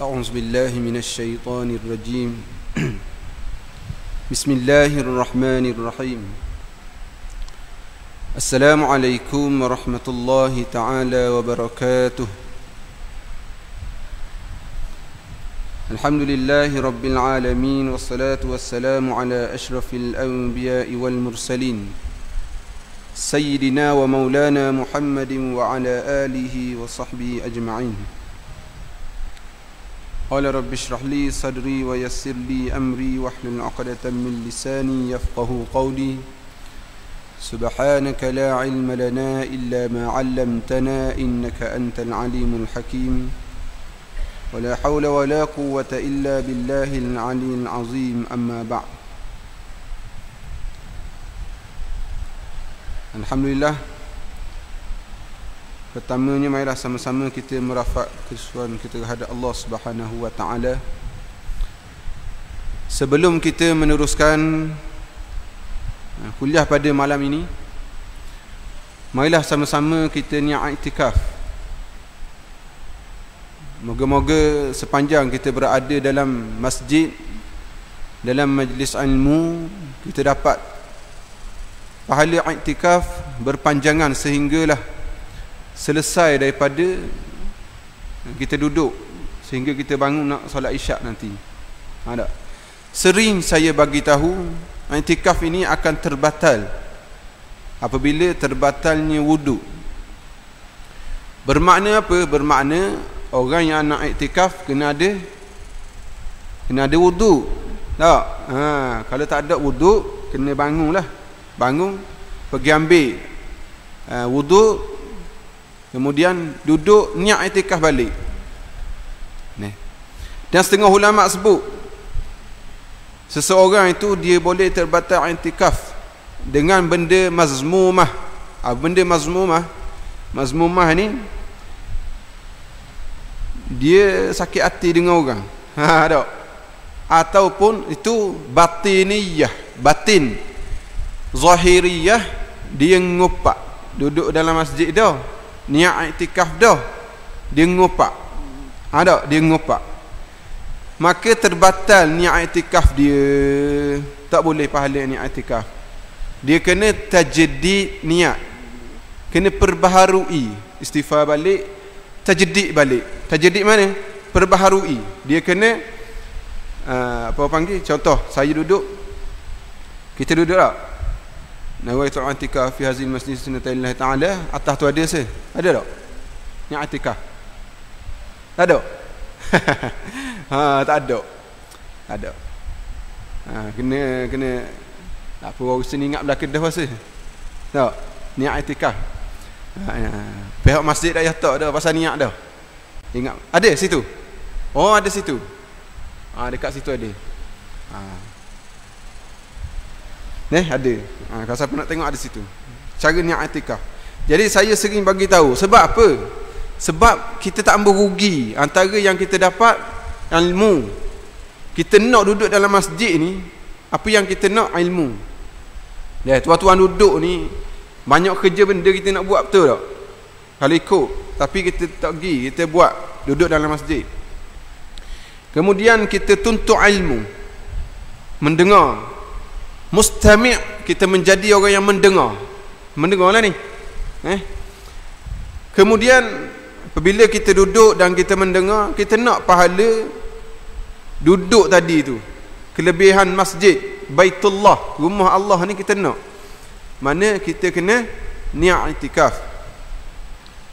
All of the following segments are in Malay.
أعوذ بالله من الشيطان الرجيم بسم الله الرحمن الرحيم السلام عليكم ورحمة الله تعالى وبركاته الحمد لله رب العالمين والصلاة والسلام على أشرف الأنبياء والمرسلين سيدنا ومولانا محمد وعلى آله وصحبه أجمعين قال رب اشرح لي صدري ويسر لي أمري واحلل عقدة من لساني يفقه قولي سبحانك لا علم لنا إلا ما علمتنا إنك أنت العليم الحكيم ولا حول ولا قوة إلا بالله العلي العظيم أما بعد Alhamdulillah. Pertamanya marilah sama-sama kita merafak kesukaan kita terhadap Allah Subhanahu wa taala. Sebelum kita meneruskan kuliah pada malam ini, marilah sama-sama kita niat iktikaf. Moga-moga sepanjang kita berada dalam masjid, dalam majlis ilmu, kita dapat pahala iktikaf berpanjangan sehinggalah selesai daripada kita duduk sehingga kita bangun nak solat isyak nanti. Ada. Sering saya bagi tahu iktikaf ini akan terbatal apabila terbatalnya wudu. Bermakna apa? Bermakna orang yang nak iktikaf kena ada wudu. Tak? Kalau tak ada wudu, kena bangunlah. Bangun, pergi ambil wudu, kemudian duduk niat iktikaf balik. Dan setengah ulama sebut seseorang itu dia boleh terbatal iktikaf dengan benda mazmumah. Benda mazmumah ni dia sakit hati dengan orang. Tak? Ataupun itu batiniyah, batin. Zahiriyah, dia ngopak duduk dalam masjid dah, niat iktikaf dah, dia ngopak. Ada dia ngopak, maka terbatal niat iktikaf dia. Tak boleh pahala niat iktikaf. Dia kena tajdid niat, kena perbaharui, istighfar balik, tajdid balik. Tajdid mana? Perbaharui. Dia kena apa panggil? Contoh, saya duduk, kita duduk tak? Nawaitu i'tikaf fi hazil masjid sunnatillahi ta'ala. Atas tu ada se? Ada tak? Ni i'tikaf. Tak ada. Tak ada. Tak ada. Kena apa orang sini ingat belakang dah puasa. Tak. Ni i'tikaf. Pihak masjid dah tak dah pasal niat dah. Ingat. Ada situ. Oh, ada situ. Dekat situ ada. Ada. Kalau siapa nak tengok ada situ. Cara niat i'tikaf. Jadi saya sering bagi tahu. Sebab apa? Sebab kita tak ambil rugi antara yang kita dapat ilmu. Kita nak duduk dalam masjid ni, apa yang kita nak? Ilmu. Tuan-tuan duduk ni banyak kerja benda kita nak buat, betul tak? Kalau ikut, tapi kita tak pergi, kita buat duduk dalam masjid. Kemudian kita tuntut ilmu, mendengar. Mustami', kita menjadi orang yang mendengar. Mendengarlah ni. Kemudian apabila kita duduk dan kita mendengar, kita nak pahala duduk tadi tu. Kelebihan masjid, Baitullah, rumah Allah ni kita nak. Mana kita kena niat iktikaf.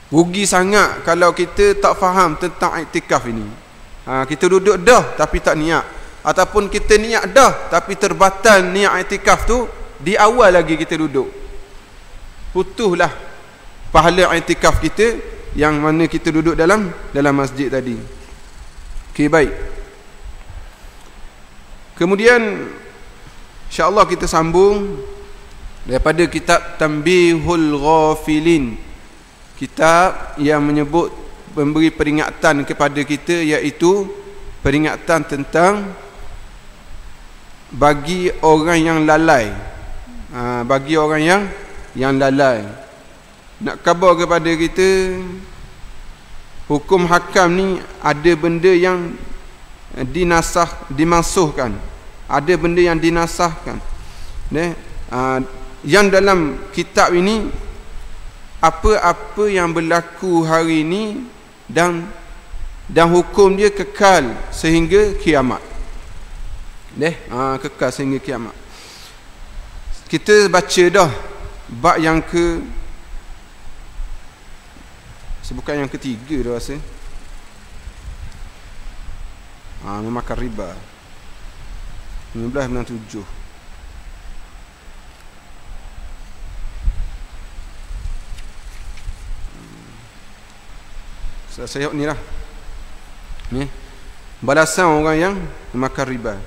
Rugi sangat kalau kita tak faham tentang iktikaf ini. Kita duduk dah tapi tak niat. Ataupun kita niat dah tapi terbatal niat iktikaf tu di awal lagi kita duduk. Putuslah pahala iktikaf kita yang mana kita duduk dalam masjid tadi. Okey, baik. Kemudian insya-Allah kita sambung daripada kitab Tanbihul Ghafilin. Kitab yang menyebut, memberi peringatan kepada kita, iaitu peringatan tentang bagi orang yang lalai. Bagi orang yang lalai. Nak khabar kepada kita, hukum hakam ni ada benda yang dimansuhkan, ada benda yang dinasahkan. Yang dalam kitab ini, apa-apa yang berlaku hari ini dan hukum dia kekal sehingga kiamat. Kekal sehingga kiamat. Kita baca dah bab yang bukan yang ketiga dah rasa. Memakan riba 1997. Saya ni lah ni balasan orang yang memakan riba.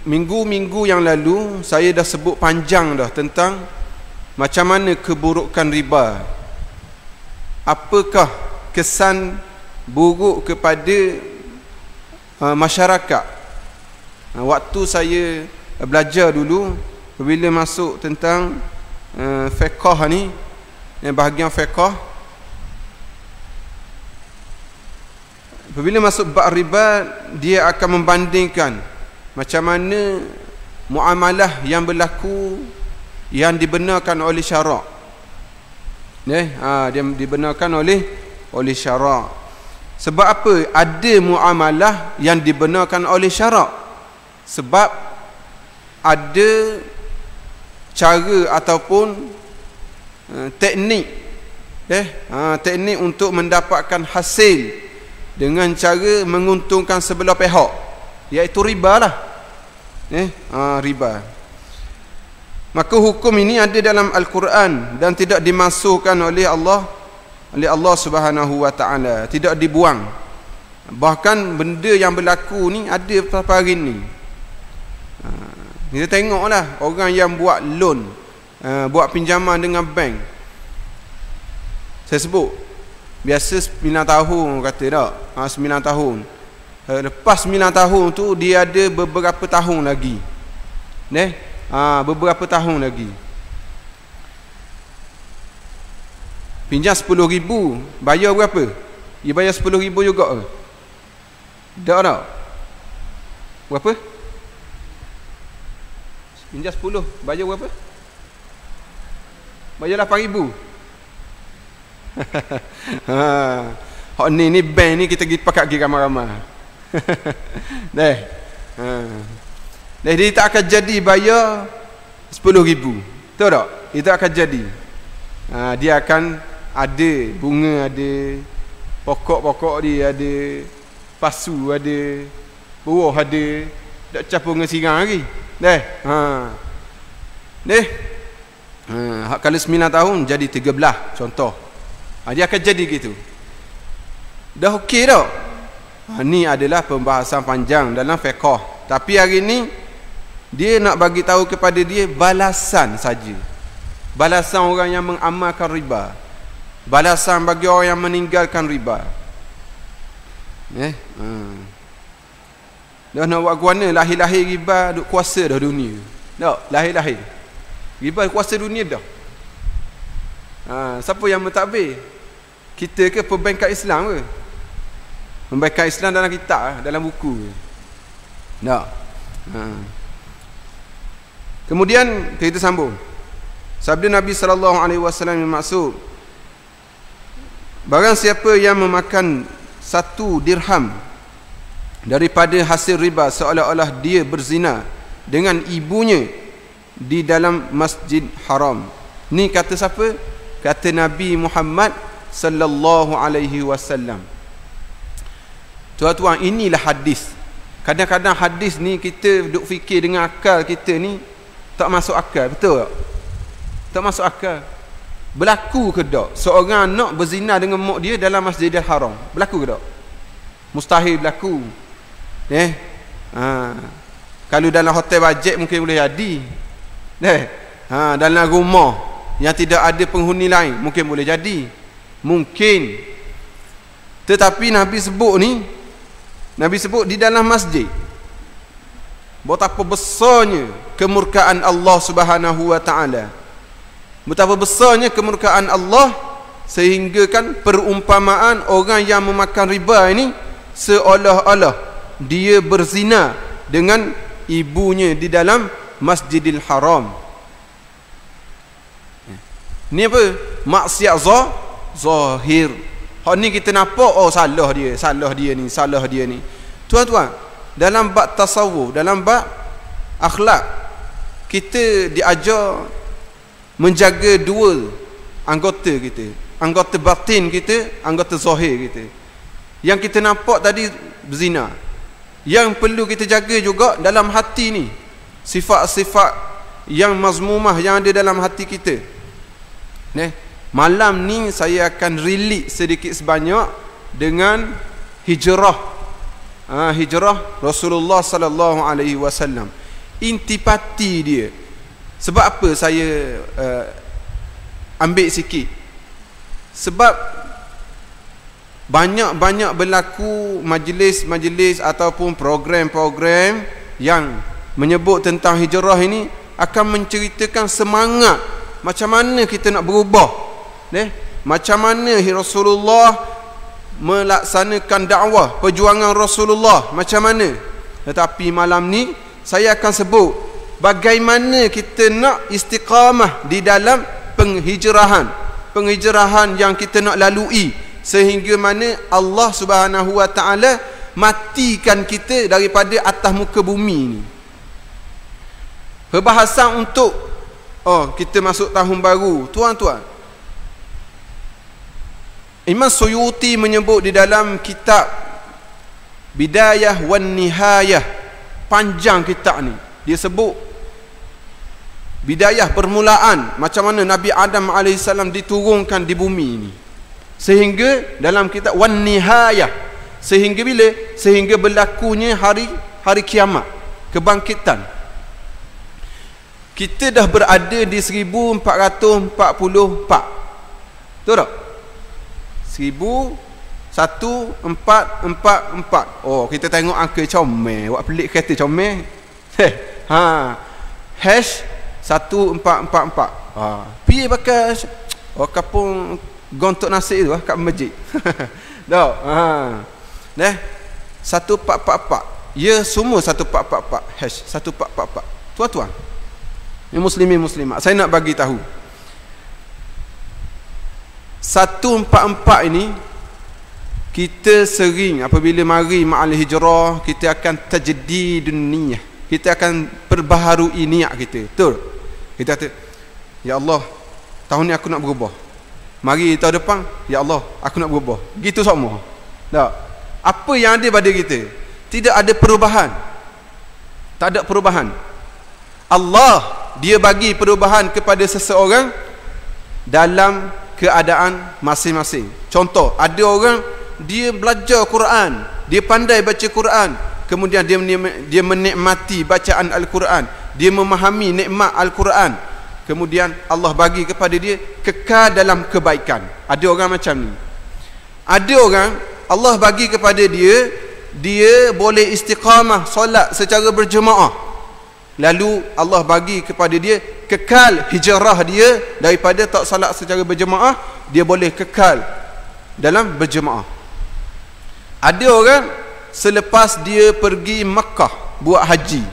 Minggu-minggu yang lalu saya dah sebut panjang dah tentang macam mana keburukan riba. Apakah kesan buruk kepada masyarakat. Waktu saya belajar dulu, bila masuk tentang fiqh ni, bahagian fiqh, apabila masuk bab riba, dia akan membandingkan macam mana muamalah yang berlaku yang dibenarkan oleh syarak. Dia dibenarkan oleh syarak. Sebab apa ada muamalah yang dibenarkan oleh syarak? Sebab ada cara ataupun teknik teknik untuk mendapatkan hasil dengan cara menguntungkan sebelah pihak, iaitu riba lah. Riba. Maka hukum ini ada dalam Al-Quran dan tidak dimasukkan oleh Allah Subhanahu wa ta'ala, tidak dibuang. Bahkan benda yang berlaku ni ada sampai hari ni. Kita tengoklah orang yang buat loan, buat pinjaman dengan bank. Saya sebut biasa 9 tahun kata tak? 9 tahun. Lepas 9 tahun tu dia ada beberapa tahun lagi. Beberapa tahun lagi. Pinjam 10,000, bayar berapa? Dia bayar 10,000 juga ke? Tak. Berapa? Pinjam 10, bayar berapa? Bayar 8,000. Hak ni bank ni kita pergi pakat pergi ramai-ramai. Dia tak akan jadi bayar 10,000. Tahu tak? Itu akan jadi. Dia akan ada bunga, ada pokok-pokok dia, ada pasu, ada buah, ada tak campur dengan sirang lagi. Kalau 9 tahun jadi 13 contoh. Dia akan jadi gitu. Dah okey tak? Ni adalah pembahasan panjang dalam fiqh. Tapi hari ni dia nak bagi tahu kepada dia balasan saja. Balasan orang yang mengamalkan riba. Balasan bagi orang yang meninggalkan riba. Dah nak buat guana lahir-lahir riba duk kuasa dah dunia. Tak, lahir-lahir riba kuasa dunia dah. Siapa yang mentadbir? Kita ke perbankan Islam ke? Membaikan Islam dalam kitab, dalam buku. Tak. Kemudian kita sambung. Sabda Nabi SAW yang maksud, barang siapa yang memakan 1 dirham daripada hasil riba seolah-olah dia berzina dengan ibunya di dalam Masjid Haram. Ni kata siapa? Kata Nabi Muhammad sallallahu alaihi wasallam. Tuan-tuan, inilah hadis. Kadang-kadang hadis ni kita duk fikir dengan akal kita ni tak masuk akal, betul tak? Tak masuk akal. Berlaku ke tak seorang anak berzina dengan mak dia dalam Masjidil Haram? Berlaku ke tak? Mustahil berlaku. Kalau dalam hotel bajet mungkin boleh jadi. Dalam rumah yang tidak ada penghuni lain mungkin boleh jadi. Mungkin. Tetapi Nabi sebut ni, Nabi sebut di dalam masjid. Betapa besarnya kemurkaan Allah Subhanahu wa taala. Betapa besarnya kemurkaan Allah sehingga kan perumpamaan orang yang memakan riba ini seolah-olah dia berzina dengan ibunya di dalam Masjidil Haram. Ni apa? Maksiat zahir. Hak ni kita nampak, oh salah dia ni. Tuan-tuan, dalam bab tasawuf, dalam bab akhlak, kita diajar menjaga 2 anggota kita, anggota batin kita, anggota zahir kita. Yang kita nampak tadi berzina, yang perlu kita jaga juga dalam hati ni, sifat-sifat yang mazmumah yang ada dalam hati kita. Malam ni saya akan relate sedikit sebanyak dengan hijrah Rasulullah sallallahu alaihi wasallam. Intipati dia. Sebab apa saya ambil sikit? Sebab banyak berlaku majlis-majlis ataupun program-program yang menyebut tentang hijrah ini akan menceritakan semangat macam mana kita nak berubah, macam mana Rasulullah melaksanakan dakwah, perjuangan Rasulullah macam mana. Tetapi malam ni saya akan sebut bagaimana kita nak istiqamah di dalam penghijrahan yang kita nak lalui, sehingga mana Allah Subhanahu wa taala matikan kita daripada atas muka bumi ni. Perbahasan untuk kita masuk tahun baru, tuan-tuan. Imam Suyuti menyebut di dalam kitab Bidayah wan Nihayah, panjang kitab ni. Dia sebut bidayah, permulaan macam mana Nabi Adam AS diturunkan di bumi ini, sehingga dalam kitab wan Nihayah, sehingga bila? Sehingga berlakunya hari kiamat, kebangkitan. Kita dah berada di 1444. Betul tak? 1444. Oh, kita tengok angka comel. Buat pelik kereta comel. Hash 1444. Pi bakal kapung gontok nasi tu kat masjid. Tak? 1444. Ya, semua 1444. Hash 1444. Tuan-tuan, muslimin muslimat, saya nak bagi tahu 144 ini kita sering apabila mari ma'al hijrah, kita akan tajdidun niyah, kita akan perbaharui niat kita. Betul? Kita kata, ya Allah, tahun ni aku nak berubah. Mari tahun depan, ya Allah, aku nak berubah. Gitu semua. Tak? Apa yang ada pada kita? Tidak ada perubahan. Tak ada perubahan. Allah, dia bagi perubahan kepada seseorang dalam keadaan masing-masing. Contoh, ada orang dia belajar Quran, dia pandai baca Quran, kemudian dia menikmati bacaan Al-Quran, dia memahami nikmat Al-Quran, kemudian Allah bagi kepada dia kekal dalam kebaikan. Ada orang macam ni. Ada orang Allah bagi kepada dia boleh istiqamah solat secara berjemaah, lalu Allah bagi kepada dia kekal hijrah dia daripada tak salat secara berjemaah, dia boleh kekal dalam berjemaah. Ada orang selepas dia pergi Mekah buat haji,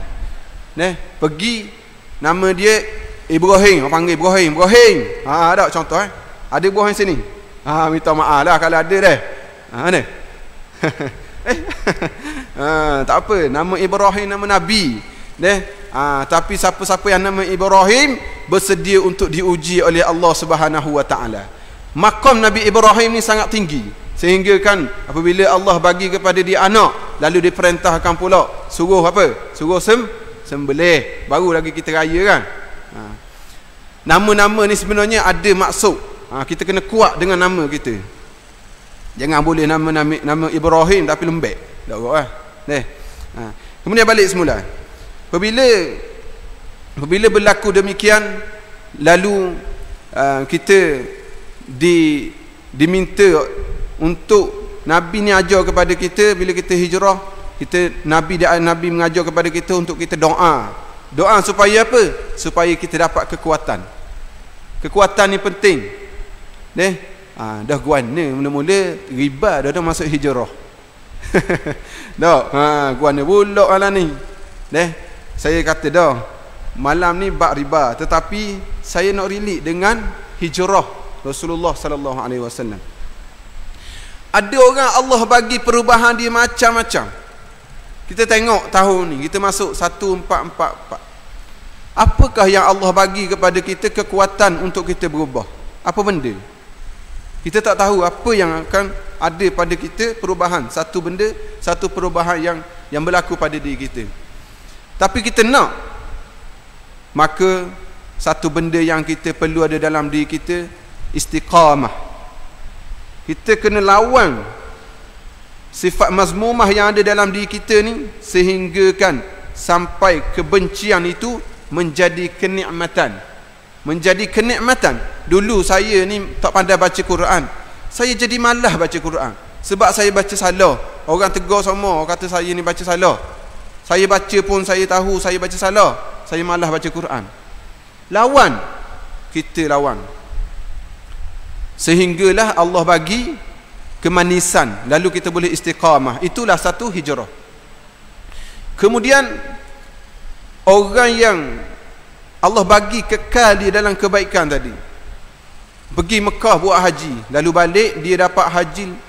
pergi, nama dia Ibrahim, orang panggil Ibrahim. Ada contoh ada Ibrahim sini. Minta maaf lah kalau ada dah. Mana? Tak apa, nama Ibrahim nama Nabi. Tapi siapa-siapa yang nama Ibrahim bersedia untuk diuji oleh Allah Subhanahu wa taala. Maqam Nabi Ibrahim ni sangat tinggi, sehingga kan apabila Allah bagi kepada dia anak, lalu diperintahkan pula suruh apa? Suruh sembelih, baru lagi kita raya kan. Nama-nama ni sebenarnya ada maksud. Kita kena kuat dengan nama kita. Jangan boleh nama Ibrahim tapi lembek. Tak apa. Kemudian balik semula. Apabila berlaku demikian, lalu kita diminta untuk Nabi ni ajar kepada kita, bila kita hijrah, Nabi mengajar kepada kita untuk kita doa supaya apa? Supaya kita dapat kekuatan ni penting. Dah guana mula-mula riba dah masuk hijrah. Guana bulak lah ni. Saya kata dah malam ni bab riba, tetapi saya nak relate dengan hijrah Rasulullah sallallahu alaihi wasallam. Ada orang Allah bagi perubahan dia macam-macam. Kita tengok tahun ni kita masuk 1444. Apakah yang Allah bagi kepada kita kekuatan untuk kita berubah? Apa benda? Kita tak tahu apa yang akan ada pada kita perubahan. Satu benda, satu perubahan yang berlaku pada diri kita. Tapi kita nak, maka satu benda yang kita perlu ada dalam diri kita, istiqamah. Kita kena lawan sifat mazmumah yang ada dalam diri kita ni, sehingga kan sampai kebencian itu menjadi kenikmatan. Dulu saya ni tak pandai baca Quran, saya jadi malas baca Quran sebab saya baca salah. Orang tegur semua, kata saya ni baca salah. Saya baca pun saya tahu saya baca salah. Saya malas baca Quran. Kita lawan sehinggalah Allah bagi kemanisan, lalu kita boleh istiqamah. Itulah satu hijrah. Kemudian orang yang Allah bagi kekal dia dalam kebaikan tadi, pergi Mekah buat haji, lalu balik dia dapat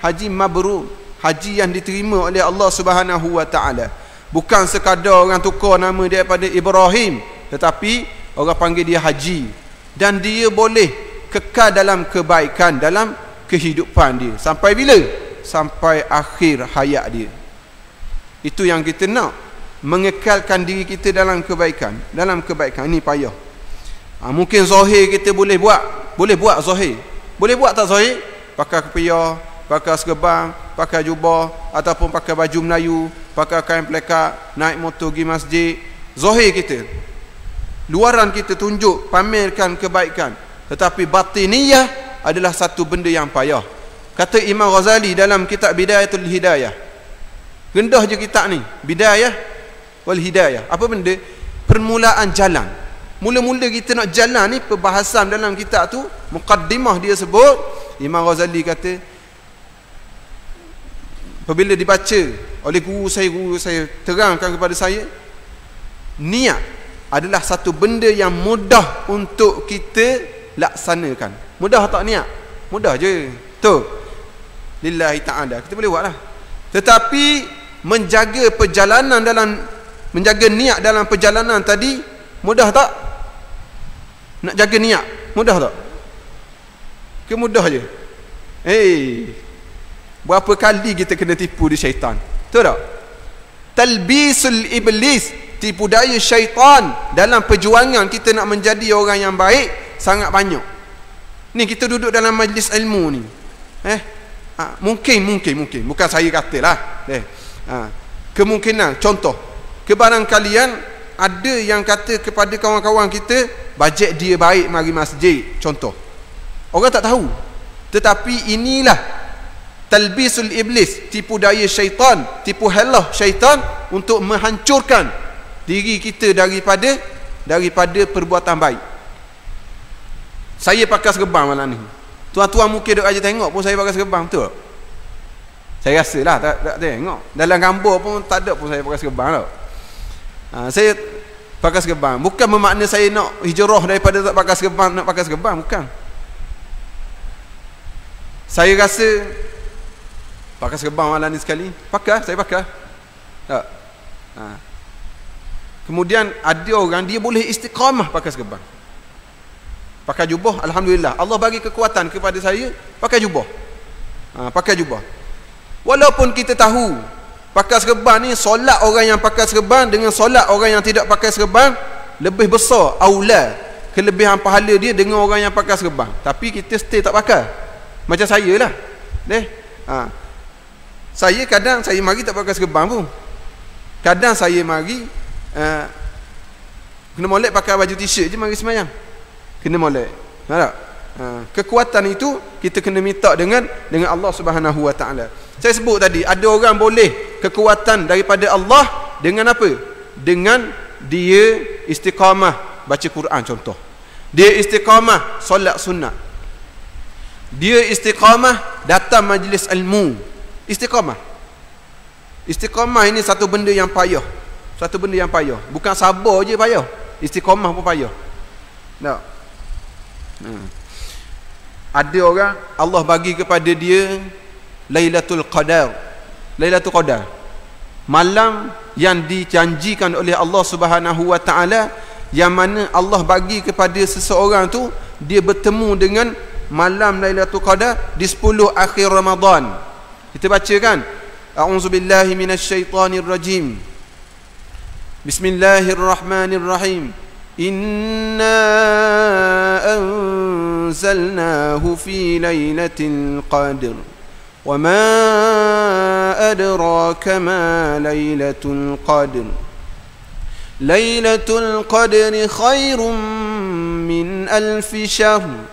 haji mabrur, haji yang diterima oleh Allah Subhanahu wa taala. Bukan sekadar orang tukar nama dia daripada Ibrahim, tetapi orang panggil dia haji, dan dia boleh kekal dalam kebaikan dalam kehidupan dia sampai bila? Sampai akhir hayat dia. Itu yang kita nak, mengekalkan diri kita dalam kebaikan. Ini payah. Mungkin zahir kita boleh buat zahir. Boleh buat tak zahir? Pakai kepiah, pakai serban, pakai jubah, ataupun pakai baju Melayu, pakai kain pelekat, naik motor pergi masjid. Zahir kita, luaran kita tunjuk, pamerkan kebaikan, tetapi batiniyah adalah satu benda yang payah. Kata Imam Ghazali dalam kitab Bidayatul Hidayah, rendah je kitab ni, Bidayah wal Hidayah. Apa benda? Permulaan jalan. Mula-mula kita nak jalan ni, perbahasan dalam kitab tu, muqaddimah dia sebut, Imam Ghazali kata, apabila dibaca oleh guru saya terangkan kepada saya, niat adalah satu benda yang mudah untuk kita laksanakan. Mudah tak niat? Mudah je. Tu lillahi ta'ala, kita boleh buat lah. Tetapi menjaga niat dalam perjalanan tadi, mudah tak? Nak jaga niat mudah tak? Kemudah je. Berapa kali kita kena tipu di syaitan? Betul tak? Talbisul iblis, tipu daya syaitan dalam perjuangan kita nak menjadi orang yang baik sangat banyak. Ni kita duduk dalam majlis ilmu ni, mungkin bukan saya katalah, kemungkinan, contoh, kebarangkalian ada yang kata kepada kawan-kawan kita, bajet dia baik mari masjid, contoh. Orang tak tahu, tetapi inilah talbisul iblis, tipu daya syaitan, tipu helah syaitan untuk menghancurkan diri kita daripada perbuatan baik. Saya pakai serban malam ni, tuan-tuan mungkin duk aja tengok pun saya pakai serban, betul? Saya rasalah tak tengok. Dalam gambar pun tak ada pun saya pakai serban tau. Saya pakai serban. Bukan bermakna saya nak hijrah daripada tak pakai serban nak pakai serban, bukan. Saya rasa pakai serban malam ni sekali, saya pakai. Tak. Kemudian ada orang dia boleh istiqamah pakai serban. Pakai jubah, alhamdulillah. Allah bagi kekuatan kepada saya pakai jubah. Pakai jubah. Walaupun kita tahu pakai serban ni solat orang yang pakai serban dengan solat orang yang tidak pakai serban lebih besar aula kelebihan pahala dia dengan orang yang pakai serban. Tapi kita stay tak pakai. Macam saya lah. Saya kadang saya mari tak pakai serban pun. Kadang saya mari kena molek pakai baju t-shirt je mari sembahyang. Kena molek. Kekuatan itu kita kena minta dengan Allah Subhanahu Wa Taala. Saya sebut tadi ada orang boleh kekuatan daripada Allah dengan apa? Dengan dia istiqamah baca Quran contoh. Dia istiqamah solat sunat. Dia istiqamah datang majlis ilmu. Istiqamah. Istiqamah ini satu benda yang payah. Satu benda yang payah. Bukan sabar je payah. Istiqamah pun payah. Tak? Ada orang Allah bagi kepada dia Lailatul Qadar. Lailatul Qadar. Malam yang dijanjikan oleh Allah Subhanahu Wa Taala, yang mana Allah bagi kepada seseorang tu dia bertemu dengan malam Lailatul Qadar di 10 akhir Ramadan. Kita baca kan? A'udzubillahi minasyaitonir rajim. Bismillahirrahmanirrahim. Inna anzalnahu fi lailatul qadr. Wa ma adraka ma lailatul qadr. Lailatul qadri khairum min alfi syahr.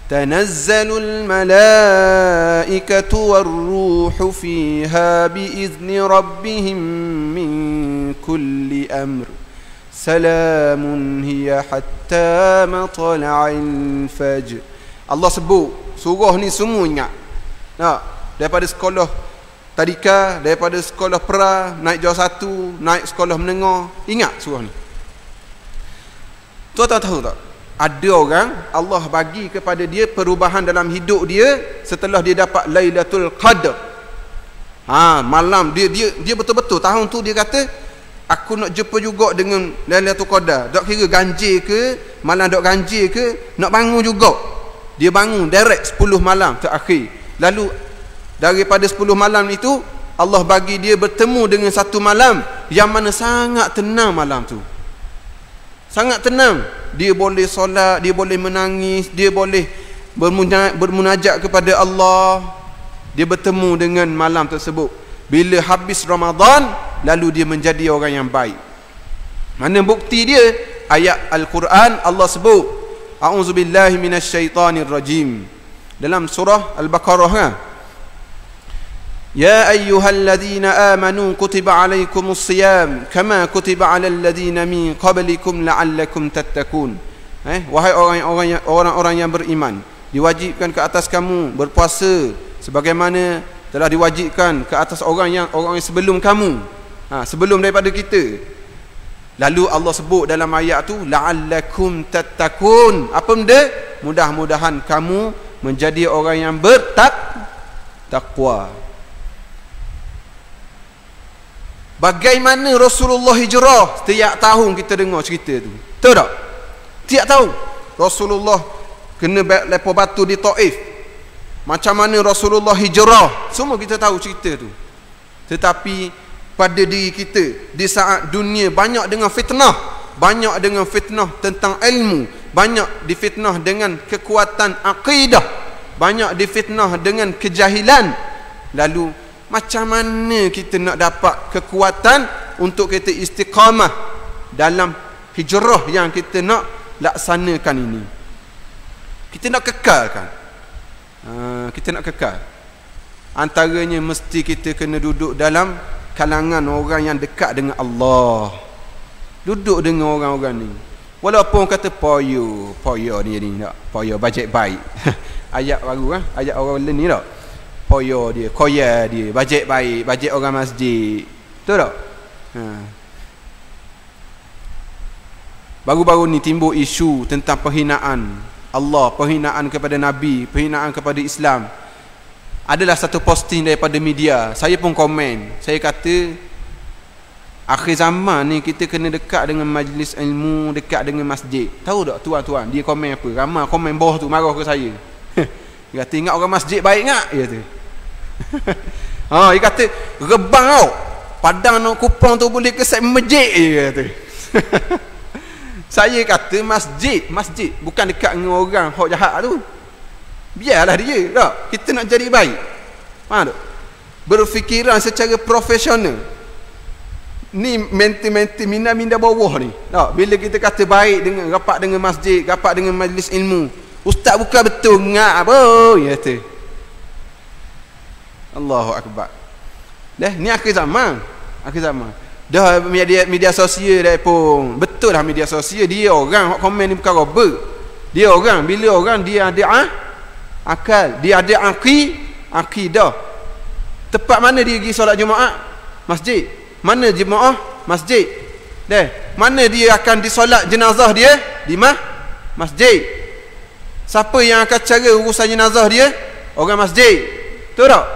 تنزل الملائكة والروح فيها بإذن ربهم من كل أمر سلام هي حتى مطلع الفجر. Allah sebut surah ni semua ingat. Daripada sekolah tadika, daripada sekolah pra, naik jauh 1, naik sekolah menengah, ingat surah ni. Tuan-tuan tahu tak? Ada orang Allah bagi kepada dia perubahan dalam hidup dia setelah dia dapat Lailatul Qadar. Malam dia betul-betul tahun tu dia kata aku nak jumpa juga dengan Lailatul Qadar. Tak kira ganjil ke, malam dok ganjil ke, nak bangun juga. Dia bangun direct 10 malam terakhir. Lalu daripada 10 malam itu Allah bagi dia bertemu dengan satu malam yang mana sangat tenang malam tu. Sangat tenang. Dia boleh solat, dia boleh menangis, dia boleh bermunajat kepada Allah. Dia bertemu dengan malam tersebut. Bila habis Ramadan, lalu dia menjadi orang yang baik. Mana bukti dia? Ayat Al-Quran Allah sebut, A'udzubillahi minasyaitanir rajim. Dalam surah Al-Baqarah kan? Ya ayyuhalladzina amanu kutiba alaikumus siyam kama kutiba alal ladzina min qablikum la'allakum tattaqun. Wahai orang-orang yang beriman, diwajibkan ke atas kamu berpuasa sebagaimana telah diwajibkan ke atas orang yang sebelum kamu, sebelum daripada kita. Lalu Allah sebut dalam ayat tu la'allakum tattaqun. Apa benda? Mudah-mudahan kamu menjadi orang yang bertakwa. Bagaimana Rasulullah hijrah? Setiap tahun kita dengar cerita tu. Tahu tak? Tiap tahun Rasulullah kena lepas batu di Taif. Macam mana Rasulullah hijrah? Semua kita tahu cerita tu. Tetapi pada diri kita di saat dunia banyak dengan fitnah, banyak dengan fitnah tentang ilmu, banyak difitnah dengan kekuatan akidah, banyak difitnah dengan kejahilan. Lalu macam mana kita nak dapat kekuatan untuk kita istiqamah dalam hijrah yang kita nak laksanakan ini? Kita nak kekalkan. Kita nak kekal. Antaranya mesti kita kena duduk dalam kalangan orang yang dekat dengan Allah. Duduk dengan orang-orang ni. Walaupun kata poyo ni tak. Poyo bajet baik. Ayat baru ayat orang lain ni tak. poyo dia, koya dia, bajet baik, bajet orang masjid. Betul tak? Baru-baru ni timbul isu tentang penghinaan Allah, penghinaan kepada Nabi, penghinaan kepada Islam. Adalah satu posting daripada media. Saya pun komen. Saya kata akhir zaman ni kita kena dekat dengan majlis ilmu, dekat dengan masjid. Tahu tak tuan-tuan dia komen apa? Ramai komen bawah tu marah ke saya. Dia kata ingat orang masjid baik ngak, dia kata. Dia kata rebang tau. Padang nak kupang tu boleh ke set masjid, dia kata. Saya kata masjid bukan dekat dengan orang hak jahat tu. Biarlah dia tak. Kita nak jadi baik. Faham tak? Berfikiran secara profesional. Ni menti minda bawah ni. Tak? Bila kita kata baik dengan rapat dengan masjid, rapat dengan majlis ilmu, ustaz bukan betul ngak apa, ya kata. Allahu akbar. Ni akhir zaman. Dah media sosial dah pun. Betul lah media sosial. Dia orang hak komen ni perkara ber. Dia orang, bila orang dia ada akal, dia ada akidah. Tempat mana dia pergi solat Jumaat? Masjid. Mana jemaah? Masjid. Mana dia akan disolat jenazah dia? Di masjid. Siapa yang akan cara urusan jenazah dia? Orang masjid. Betul tak?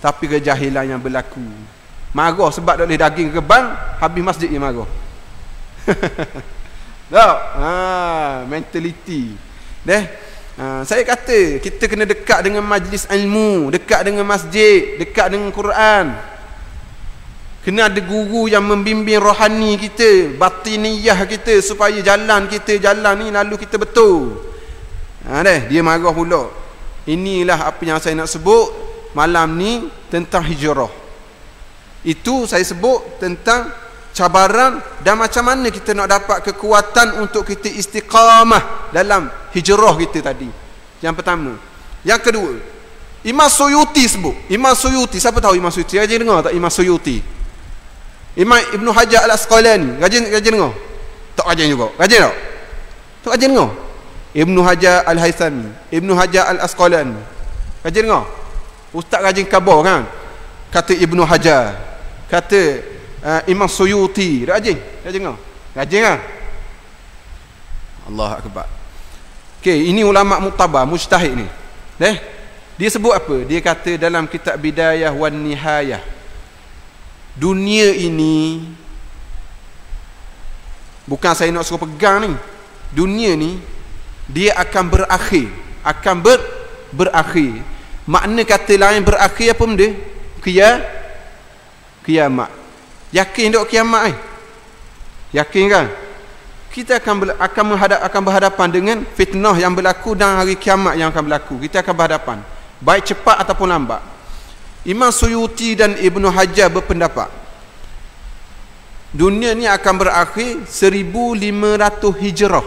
Tapi kejahilan yang berlaku. Marah sebab tak boleh daging rebang, habis masjid dia marah. Tak? Mentality. Saya kata kita kena dekat dengan majlis ilmu, dekat dengan masjid, dekat dengan Quran. Kena ada guru yang membimbing rohani kita, batiniyah kita, supaya jalan ni lalu kita betul. Dia marah pula. Inilah apa yang saya nak sebut malam ni tentang hijrah. Itu saya sebut tentang cabaran dan macam mana kita nak dapat kekuatan untuk kita istiqamah dalam hijrah kita tadi. Yang pertama. Yang kedua, Imam Suyuti sebut. Imam Suyuti, siapa tahu Imam Suyuti? Rajin dengar tak Imam Suyuti? Imam Ibn Hajar Al-Asqalani. Rajin dengar? Tak rajin juga. Rajin tak? Tak rajin dengar? Ibn Hajar Al-Haythami, Ibn Hajar Al-Asqalani. Rajin dengar? Ustaz rajin khabar kan? Kata Ibn Hajar, kata Imam Suyuti. Rajin dengar? Rajin kan? Allah akbar. Okey, ini ulama muktabar, mujtahid ni. Dia sebut apa? Dia kata dalam kitab Bidayah wan Nihayah, dunia ini, bukan saya nak suruh pegang ni, dunia ni dia akan berakhir, berakhir. Makna kata lain berakhir apa benda? Kiamat. Yakin tak kiamat Yakin kan? Kita akan berhadapan dengan fitnah yang berlaku dan hari kiamat yang akan berlaku. Kita akan berhadapan, baik cepat ataupun lambat. Imam Suyuti dan Ibn Hajar berpendapat dunia ni akan berakhir 1500 Hijrah.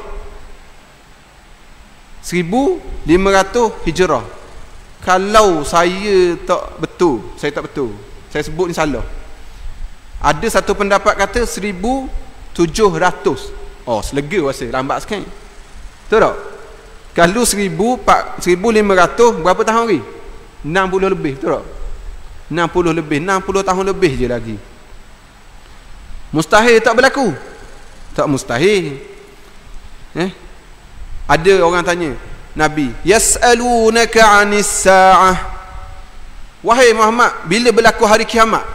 1500 Hijrah. Kalau saya tak betul, saya sebut ni salah. Ada satu pendapat kata 1700. Selega rasa lambat sikit. Betul tak? Kalau 1500 berapa tahun lagi? 60 lebih, betul tak? 60 lebih, 60 tahun lebih je lagi. Mustahil tak berlaku? Tak mustahil. Ada orang tanya Nabi, yas'alunaka 'anis sa'ah. Wahai Muhammad, bila berlaku hari kiamat?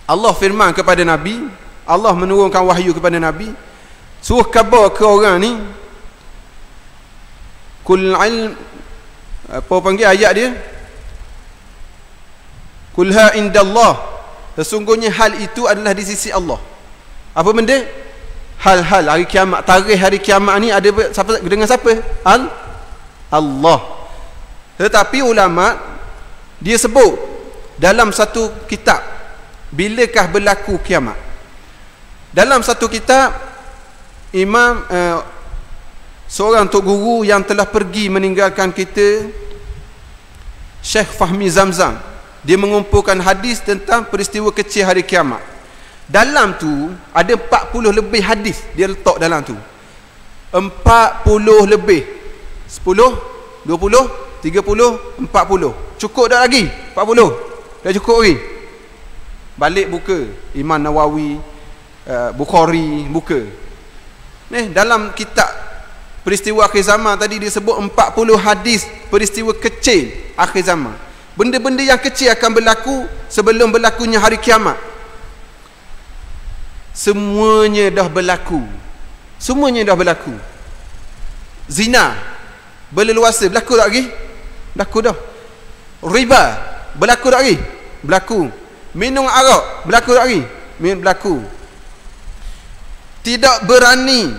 Allah firman kepada Nabi, Allah menurunkan wahyu kepada Nabi, suruh khabar ke orang ni, kul ilm, apa panggil ayat dia? Kulha indallah, sesungguhnya hal itu adalah di sisi Allah. Apa benda? Hal-hal hari kiamat, tarikh hari kiamat ni ada dengan siapa? Allah. Tetapi ulama dia sebut dalam satu kitab, bilakah berlaku kiamat? Dalam satu kitab, imam seorang tok guru yang telah pergi meninggalkan kita, Syekh Fahmi Zamzam, dia mengumpulkan hadis tentang peristiwa kecil hari kiamat. Dalam tu ada 40 lebih hadis dia letak dalam tu. 40 lebih. 10, 20, 30, 40. Cukup tak lagi? 40. Dah cukup lagi. Balik buka Imam Nawawi, Bukhari, buka. Dalam kitab peristiwa akhir zaman tadi disebut 40 hadis peristiwa kecil akhir zaman. Benda-benda yang kecil akan berlaku sebelum berlakunya hari kiamat. Semuanya dah berlaku. Semuanya dah berlaku. Zina berleluasa, berlaku tak lagi? Berlaku dah. Riba berlaku tak lagi? Berlaku. Minum arak berlaku tak lagi? Berlaku. Tidak berani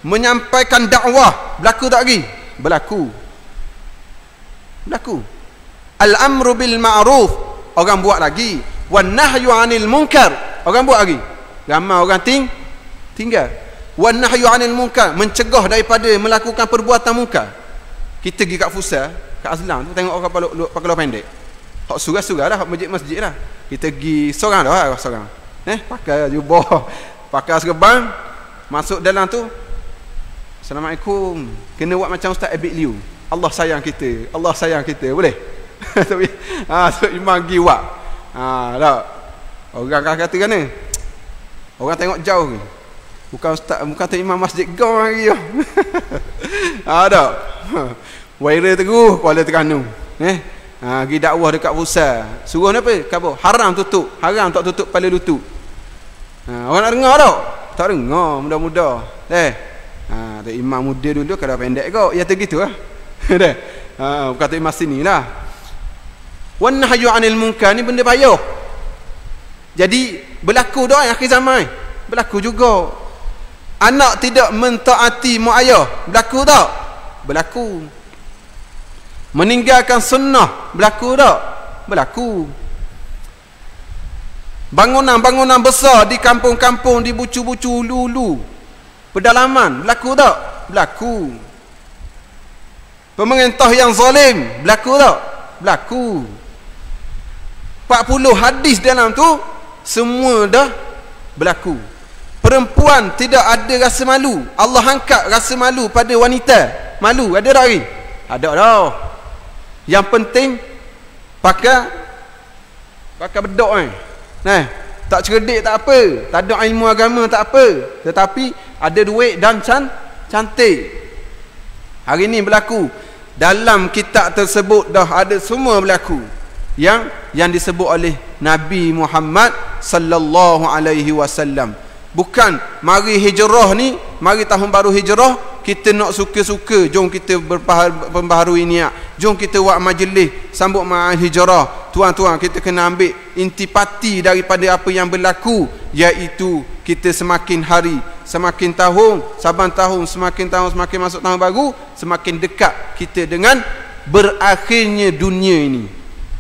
menyampaikan dakwah berlaku tak lagi? Berlaku. Berlaku. Al-amru bil ma'ruf, orang buat lagi. Wan nahyu 'anil munkar, orang buat lagi. Ramai orang tinggal. Wan nahyu 'anil munkar, mencegah daripada melakukan perbuatan munkar. Kita pergi kat Fusa, kat Azlan tu, tengok orang pakai luar pendek. Hak surah-surah dah, hak masjid lah. Kita pergi seorang dah, seorang. Pakai jubah, pakai serban, masuk dalam tu. Assalamualaikum. Kena buat macam Ustaz Abid Liu. Allah sayang kita. Allah sayang kita. Boleh? Tapi so imam pergi buat. Tak. Orang kata kan ni. Orang tengok jauh ni. Bukan ustaz, bukan tu imam masjid kau lagi. Tak. Waira terus Kuala Terengganu. Pergi dakwah dekat Pusat. Suruh apa? Khabar haram tutup. Haram tak tutup kepala lutut. Orang nak dengar tak? Tak dengar, muda-muda. Tu imam muda dulu kalau pendek kau. Ya tu gitu lah. Bukan tu imam sini lah. Wan nahyu 'anil munkar ni benda payah. Jadi berlaku dah akhir zaman. Berlaku juga. Anak tidak mentaati mak ayah, berlaku tak? Berlaku. Meninggalkan sunnah, berlaku tak? Berlaku. Bangunan-bangunan besar di kampung-kampung, di bucu-bucu ulu-ulu pedalaman, berlaku tak? Berlaku. Pemerintah yang zalim, berlaku tak? Berlaku. 40 hadis dalam tu semua dah berlaku. Perempuan tidak ada rasa malu. Allah angkat rasa malu pada wanita. Malu ada tak lagi? Ada dah. Yang penting pakai bedok ni. Tak cerdik tak apa, tak ada ilmu agama tak apa, tetapi ada duit dan cantik. Hari ni berlaku. Dalam kitab tersebut dah ada semua berlaku yang disebut oleh Nabi Muhammad sallallahu alaihi wasallam. Bukan mari hijrah ni, mari tahun baru hijrah kita nak suka-suka, jom kita pembaharui niat, jom kita buat majlis sambut ma'al hijrah. Tuan-tuan, kita kena ambil intipati daripada apa yang berlaku, iaitu kita semakin hari, semakin tahun, saban tahun, semakin tahun, semakin masuk tahun baru, semakin dekat kita dengan berakhirnya dunia ini.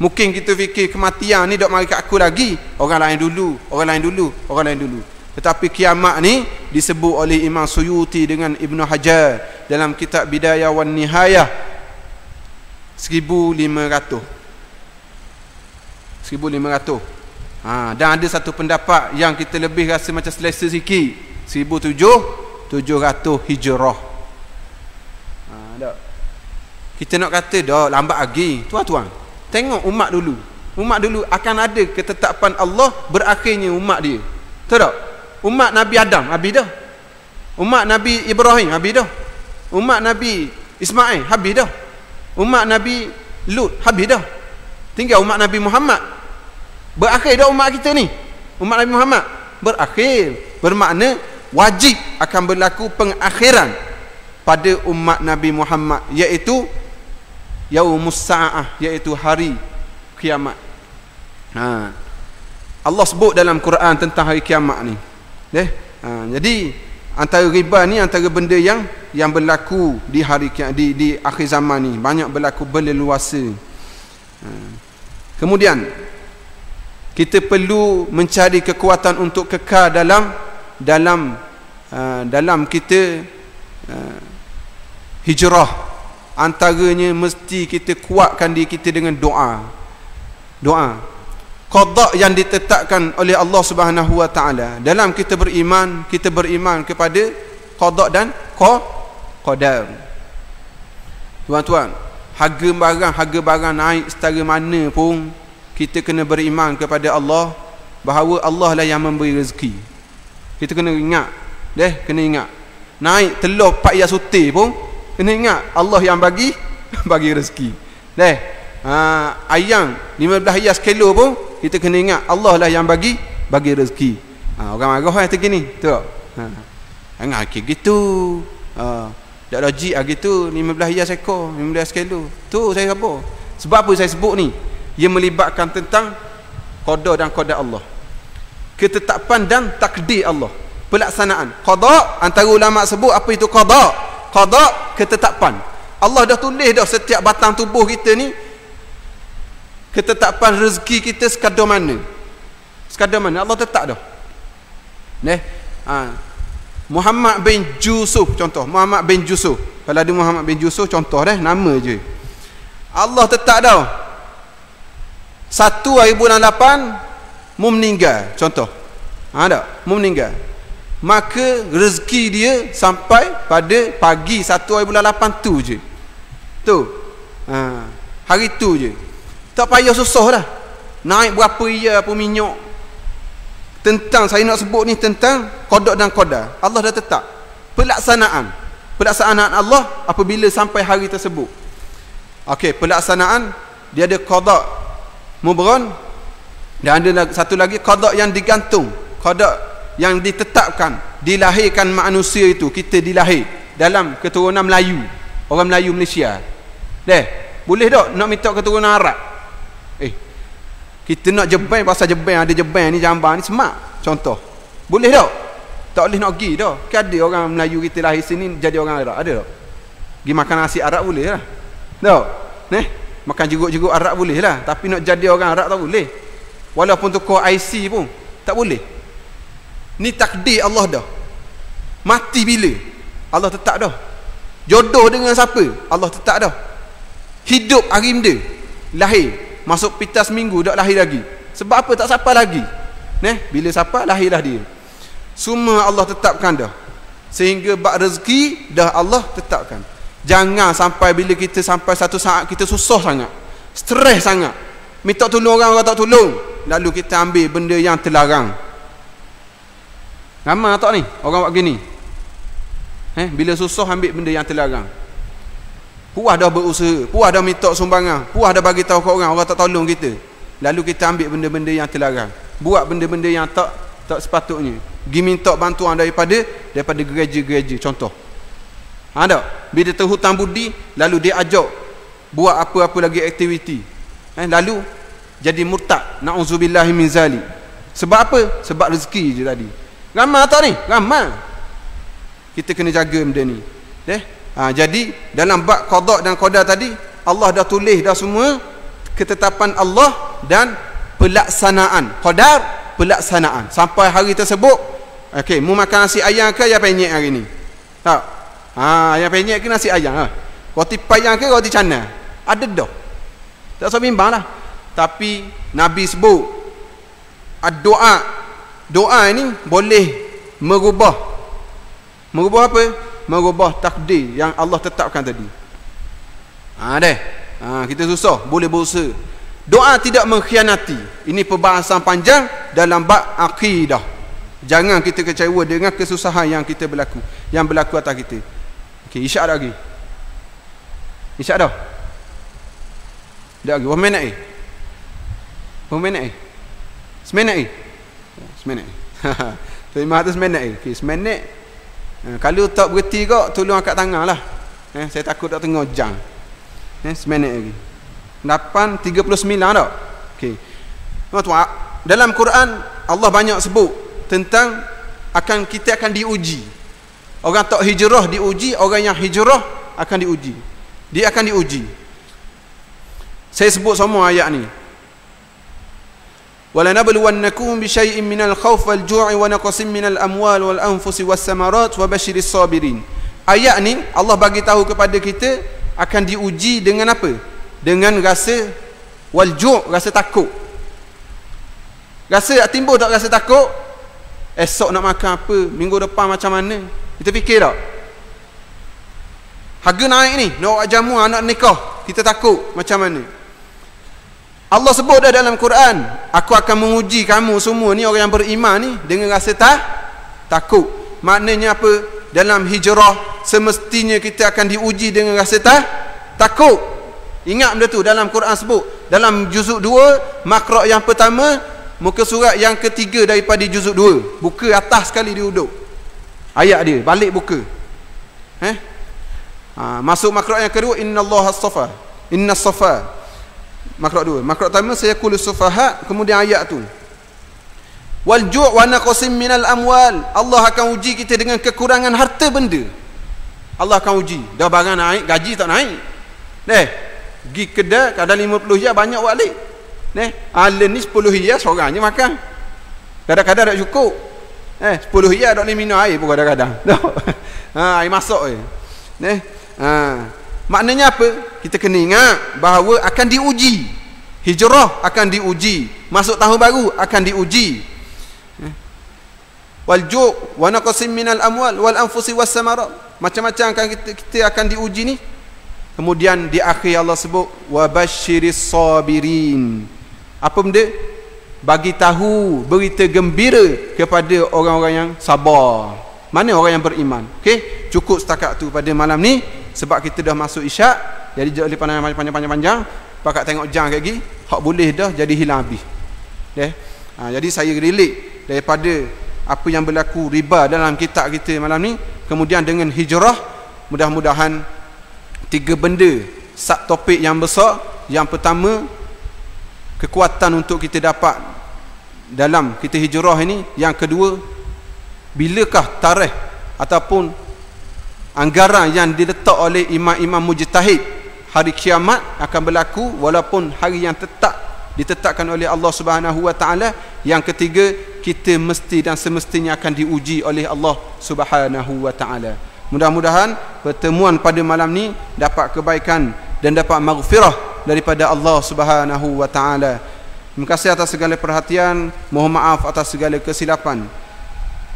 Mungkin kita fikir kematian ni dok mari kat aku lagi, orang lain dulu, orang lain dulu, orang lain dulu. Tetapi kiamat ni disebut oleh Imam Suyuti dengan Ibnu Hajar dalam kitab Bidayah wan Nihayah 1500. Dan ada satu pendapat yang kita lebih rasa macam selesa sikit, 1700 hijrah. Kita nak kata dah lambat lagi. Tuan-tuan, tengok umat dulu. Umat dulu akan ada ketetapan Allah berakhirnya umat dia. Tahu tak? Umat Nabi Adam habis dah. Umat Nabi Ibrahim habis dah. Umat Nabi Ismail habis dah. Umat Nabi Lut habis dah. Tinggal umat Nabi Muhammad. Berakhir dah umat kita ni. Umat Nabi Muhammad berakhir. Bermakna wajib akan berlaku pengakhiran pada umat Nabi Muhammad, iaitu Yaumus Sa'ah, iaitu hari kiamat. Allah sebut dalam Quran tentang hari kiamat ni. Jadi antara riba ni antara benda yang berlaku di hari di akhir zaman ni, banyak berlaku berleluasa. Kemudian kita perlu mencari kekuatan untuk kekal dalam kita hijrah. Antaranya mesti kita kuatkan diri kita dengan doa. Qada yang ditetapkan oleh Allah Subhanahu wa taala. Dalam kita beriman kepada qada dan qadar. Tuan-tuan, harga barang naik setara mana pun, kita kena beriman kepada Allah bahawa Allah lah yang memberi rezeki. Kita kena ingat, kena ingat. Naik telur 4 ya suti pun kena ingat Allah yang bagi rezeki. Ayam 15 hias kilo pun kita kena ingat Allah lah yang bagi rezeki. Orang marah yang terkini tu. Jangan gitu. Tak logik gitu 15 hias ekor, 15 kilo. Tu saya apa? Sebab apa saya sebut ni? Ia melibatkan tentang qada dan qada Allah. Ketetapan dan takdir Allah. Pelaksanaan. Qada, antara ulama sebut apa itu qada? Qada ketetapan. Allah dah tulis dah setiap batang tubuh kita ni ketetapan rezeki kita sekadar mana. Sekadar mana Allah tetap dah. Muhammad bin Yusuf contoh. Muhammad bin Yusuf. Kalau ada Muhammad bin Yusuf contoh nama je. Allah tetap dah 1 hari bulan 8 mu meninggal contoh. Tak? Mu meninggal. Maka rezeki dia sampai pada pagi 1 hari bulan 8 tu je. Tu. Hari tu je. Tak payah susah dah. Naik berapa ya apa minyak. Tentang saya nak sebut ni tentang qada dan qadar. Allah dah tetap. Pelaksanaan Allah apabila sampai hari tersebut. Okey, pelaksanaan dia ada qada mubran dan ada satu lagi qada yang digantung. Qada yang ditetapkan, dilahirkan manusia itu, kita dilahir dalam keturunan Melayu, orang Melayu Malaysia. Boleh tak nak minta keturunan Arab? Kita nak jeban, pasal jeban ada jeban ni, jamban ni semak contoh. Boleh tak? Tak boleh nak pergi dah. Kan ada orang Melayu kita lahir sini jadi orang Arab, ada tak? Pergi makan nasi Arab boleh lah. Tak? Makan jeruk-jeruk Arab boleh lah, tapi nak jadi orang Arab tak boleh. Walaupun tukar IC pun tak boleh. Ni takdir Allah dah. Mati bila? Allah tetap dah. Jodoh dengan siapa? Allah tetap dah. Hidup hari benda, lahir, masuk pita seminggu dak lahir lagi. Sebab apa? Tak sampai lagi. Bila sampai lahirlah dia. Semua Allah tetapkan dah. Sehingga bab rezeki dah Allah tetapkan. Jangan sampai bila kita sampai satu saat kita susah sangat, stres sangat, minta tolong orang tak tolong, lalu kita ambil benda yang terlarang. Ramai tak ni orang buat gini? Bila susah ambil benda yang terlarang. Puas dah berusaha, puas dah minta sumbangan, puas dah bagi tahu ke orang tak tolong kita. Lalu kita ambil benda-benda yang terlarang. Buat benda-benda yang tak sepatutnya. Pergi minta bantuan daripada gereja-gereja contoh. Tak? Bila terhutang budi, lalu dia ajak buat apa-apa lagi aktiviti. Lalu jadi murtad. Na'udzubillahi min zalik. Sebab apa? Sebab rezeki je tadi. Ramai tak ni? Ramai. Kita kena jaga benda ni. Jadi dalam bab qada dan qadar tadi, Allah dah tulis dah semua ketetapan Allah dan pelaksanaan. Qadar, pelaksanaan. Sampai hari tersebut, okey, mu makan nasi ayam ke ayam penyet hari ni? Tak? Ayam penyet ke nasi ayam? Roti payang ke roti canai? Ada dah. Tak usah bimbang lah. Tapi Nabi sebut doa ini boleh merubah apa? Merubah takdir yang Allah tetapkan tadi. Kita susah, boleh berusaha. Doa tidak mengkhianati. Ini perbahasan panjang dalam bab akidah. Jangan kita kecewa dengan kesusahan yang berlaku atas kita. Okey, isyak lagi. Isyak dah. Dah lagi. Berapa minit? Seminit. Terima atas seminit. Okey, seminit. Kalau tak berhenti kok, tolong angkat tangan lah. Saya takut tak tengok jam. Seminit lagi. 8:39 tak? Okey. Tuan-tuan, dalam Quran Allah banyak sebut tentang kita akan diuji. Orang tak hijrah diuji, orang yang hijrah akan diuji. Dia akan diuji. Saya sebut semua ayat ni. وَلَنَبْلُوَنَّكُمْ بِشَيْءٍ مِنَ الْخَوْفِ وَالْجُوعِ وَنَقْصٍ مِنَ الْأَمْوَالِ وَالْأَنْفُسِ وَالثَّمَرَاتِ وَبَشِّرِ الصَّابِرِينَ. Ayat ni Allah bagi tahu kepada kita akan diuji dengan apa? Dengan rasa wal-ju', rasa takut. Rasa timbul tak rasa takut? Esok nak makan apa? Minggu depan macam mana? Kita fikir tak? Harga naik ni, nak buat jamu anak nikah. kita takut macam mana? Allah sebut dah dalam Quran, aku akan menguji kamu semua ni orang yang beriman ni dengan rasa takut. Maknanya apa? Dalam hijrah semestinya kita akan diuji dengan rasa takut. Ingat benda tu dalam Quran sebut. Dalam juzuk 2, makhraj yang pertama, muka surat yang ketiga daripada juzuk 2. Buka atas sekali dia duduk. Ayat dia, balik buka. Masuk makhraj yang kedua, innallaha as-safa. Innas safa. Makhraj 2. Makhraj pertama saya qulu sufaha, kemudian ayat tu. Wal ju' wa naqsim minal amwal. Allah akan uji kita dengan kekurangan harta benda. Allah akan uji. Dah barang naik, gaji tak naik. Pergi kedai kadang 50 riyal banyak balik. Alin ni 10 riyal seorang je makan. Kadang-kadang tak cukup. 10 riyal tak boleh minum air pun kadang-kadang. Air masuk je. Maknanya apa? Kita kena ingat bahawa akan diuji. Hijrah akan diuji. Masuk tahun baru akan diuji. Wal ju' wa naqsim minal amwal wal anfusi was samarat. Macam-macam akan kita akan diuji ni. Kemudian di akhir Allah sebut wa basyiris sabirin. Apa benda? Bagi tahu, berita gembira kepada orang-orang yang sabar. Mana orang yang beriman? Okey, cukup setakat tu pada malam ni sebab kita dah masuk isyak. Jadi boleh pandang panjang-panjang, pakat tengok jam lagi, hak boleh dah jadi hilang habis. Jadi saya relate daripada apa yang berlaku riba dalam kitab kita malam ni, kemudian dengan hijrah, mudah-mudahan 3 benda subtopik yang besar. Yang pertama, kekuatan untuk kita dapat dalam kita hijrah ini. Yang kedua, bilakah tarikh ataupun anggaran yang diletak oleh imam-imam mujtahid hari kiamat akan berlaku, walaupun hari yang ditetapkan oleh Allah Subhanahu wa taala. Yang ketiga, kita mesti dan semestinya akan diuji oleh Allah Subhanahu wa taala. Mudah-mudahan pertemuan pada malam ni dapat kebaikan dan dapat maghfirah daripada Allah Subhanahu wa taala. Terima kasih atas segala perhatian, mohon maaf atas segala kesilapan.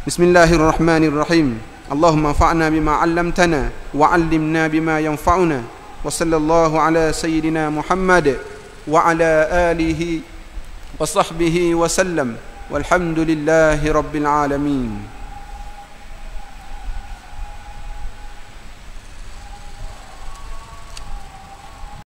Bismillahirrahmanirrahim. Allahumma anfa'na bima 'allamtana wa 'allimna bima yanfa'una. Wa sallallahu ala sayyidina Muhammad wa ala alihi wa sahbihi wa sallam. Walhamdulillahi rabbil alamin.